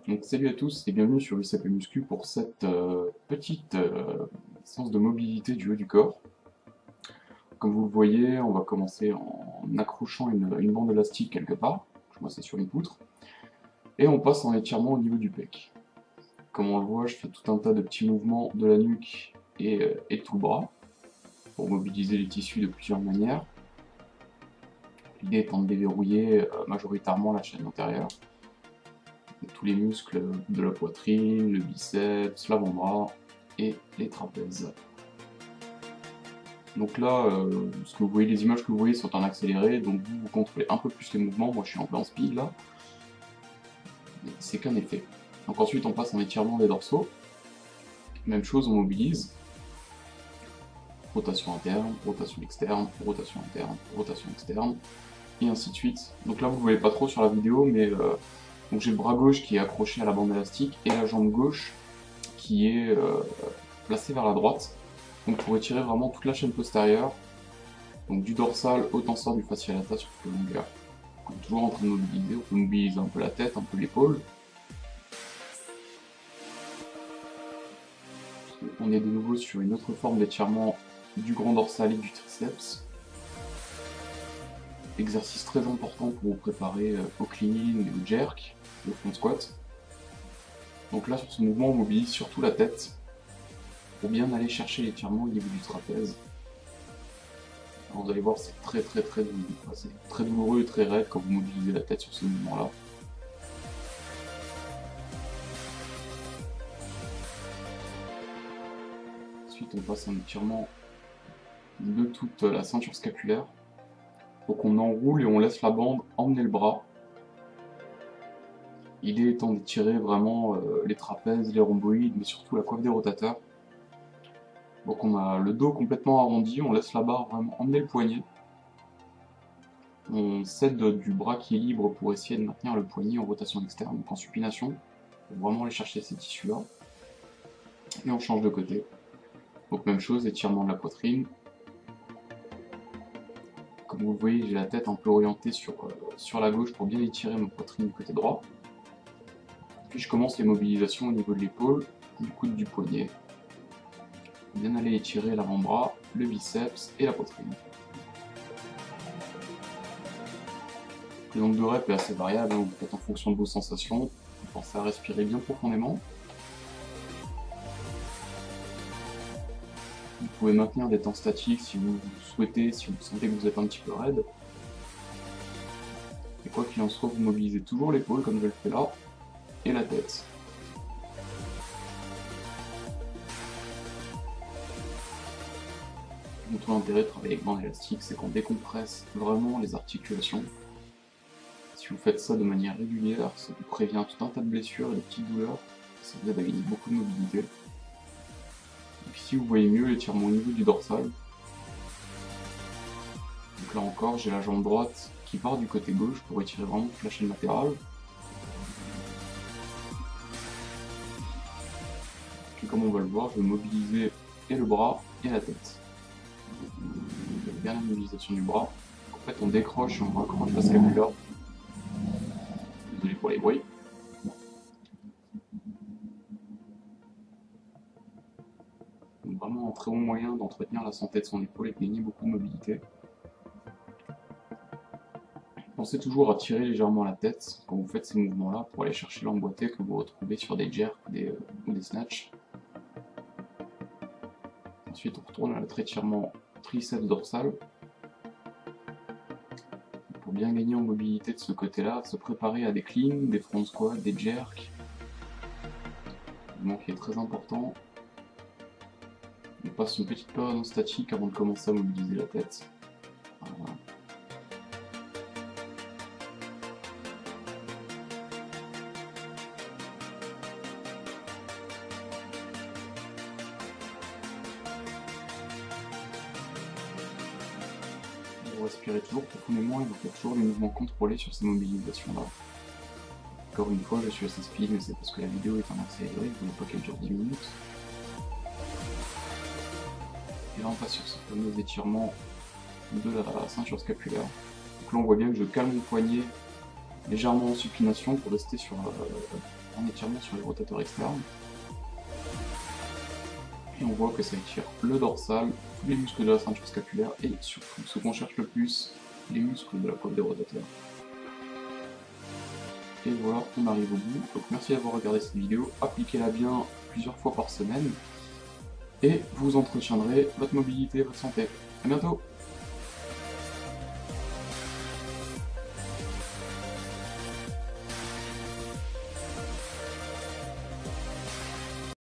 Donc salut à tous et bienvenue sur UCP Muscu pour cette petite séance de mobilité du haut du corps. Comme vous le voyez, on va commencer en accrochant une bande élastique quelque part. Moi c'est sur une poutre. Et on passe en étirement au niveau du pec. Comme on le voit, je fais tout un tas de petits mouvements de la nuque et de tout le bras pour mobiliser les tissus de plusieurs manières. L'idée étant de déverrouiller majoritairement la chaîne antérieure. Tous les muscles de la poitrine, le biceps, l'avant-bras et les trapèzes. Donc là, ce que vous voyez, les images que vous voyez sont en accéléré, donc vous contrôlez un peu plus les mouvements. Moi je suis en plein speed là, c'est qu'un effet. Donc ensuite on passe en étirement des dorsaux. Même chose, on mobilise. Rotation interne, rotation externe, rotation interne, rotation externe, et ainsi de suite. Donc là vous ne voyez pas trop sur la vidéo, mais donc j'ai le bras gauche qui est accroché à la bande élastique et la jambe gauche qui est placée vers la droite. Donc pour étirer vraiment toute la chaîne postérieure, donc du dorsal au tenseur du fascia lata sur toute la longueur. On est toujours en train de mobiliser, on peut mobiliser un peu la tête, un peu l'épaule. On est de nouveau sur une autre forme d'étirement du grand dorsal et du triceps. Exercice très important pour vous préparer au cleaning et au jerk, au front squat. Donc là sur ce mouvement on mobilise surtout la tête pour bien aller chercher l'étirement au niveau du trapèze. Alors vous allez voir, c'est très douloureux et très raide quand vous mobilisez la tête sur ce mouvement-là. Ensuite, on passe un étirement de toute la ceinture scapulaire. Donc on enroule et on laisse la bande emmener le bras. L'idée étant d'étirer vraiment les trapèzes, les rhomboïdes, mais surtout la coiffe des rotateurs. Donc on a le dos complètement arrondi, on laisse la barre vraiment emmener le poignet. On cède du bras qui est libre pour essayer de maintenir le poignet en rotation externe, donc en supination, pour vraiment aller chercher ces tissus-là. Et on change de côté. Donc même chose, étirement de la poitrine. Comme vous le voyez, j'ai la tête un peu orientée sur la gauche pour bien étirer ma poitrine du côté droit. Puis je commence les mobilisations au niveau de l'épaule, du coude, du poignet. Bien aller étirer l'avant-bras, le biceps et la poitrine. Le nombre de reps est assez variable, vous faites en fonction de vos sensations. Pensez à respirer bien profondément. Vous pouvez maintenir des temps statiques si vous souhaitez, si vous sentez que vous êtes un petit peu raide. Et quoi qu'il en soit, vous mobilisez toujours l'épaule comme je le fais là, et la tête. Tout l'intérêt de travailler avec bande élastique, c'est qu'on décompresse vraiment les articulations. Si vous faites ça de manière régulière, ça vous prévient tout un tas de blessures et de petites douleurs, ça vous aide à gagner beaucoup de mobilité. Donc ici vous voyez mieux l'étirement au niveau du dorsal. Donc là encore, j'ai la jambe droite qui part du côté gauche pour étirer vraiment toute la chaîne latérale. Puis comme on va le voir, je vais mobiliser et le bras et la tête. Bien la mobilisation du bras. En fait, on décroche et on raccroche la scapula. Désolé pour les bruits. Donc vraiment un très bon moyen d'entretenir la santé de son épaule et de gagner beaucoup de mobilité. Pensez toujours à tirer légèrement la tête quand vous faites ces mouvements-là pour aller chercher l'emboîté que vous retrouvez sur des jerks ou des snatchs. Ensuite, on retourne à notre étirement triceps dorsal. Pour bien gagner en mobilité de ce côté-là, se préparer à des cleans, des front squats, des jerks. Un mouvement qui est très important. On passe une petite période en statique avant de commencer à mobiliser la tête. Voilà. Vous respirez toujours profondément et vous faites toujours des mouvements contrôlés sur ces mobilisations-là. Encore une fois, je suis assez speed, mais c'est parce que la vidéo est en accéléré, je ne voulais pas qu'elle dure 10 minutes. Et là on passe sur ce fameux étirement de la ceinture scapulaire. Donc là on voit bien que je calme mon poignet légèrement en supination pour rester en étirement sur les rotateurs externes. Et on voit que ça étire le dorsal, tous les muscles de la ceinture scapulaire et surtout, ce qu'on cherche le plus, les muscles de la coiffe des rotateurs. Et voilà, on arrive au bout. Donc merci d'avoir regardé cette vidéo, appliquez-la bien plusieurs fois par semaine et vous entretiendrez votre mobilité et votre santé. A bientôt!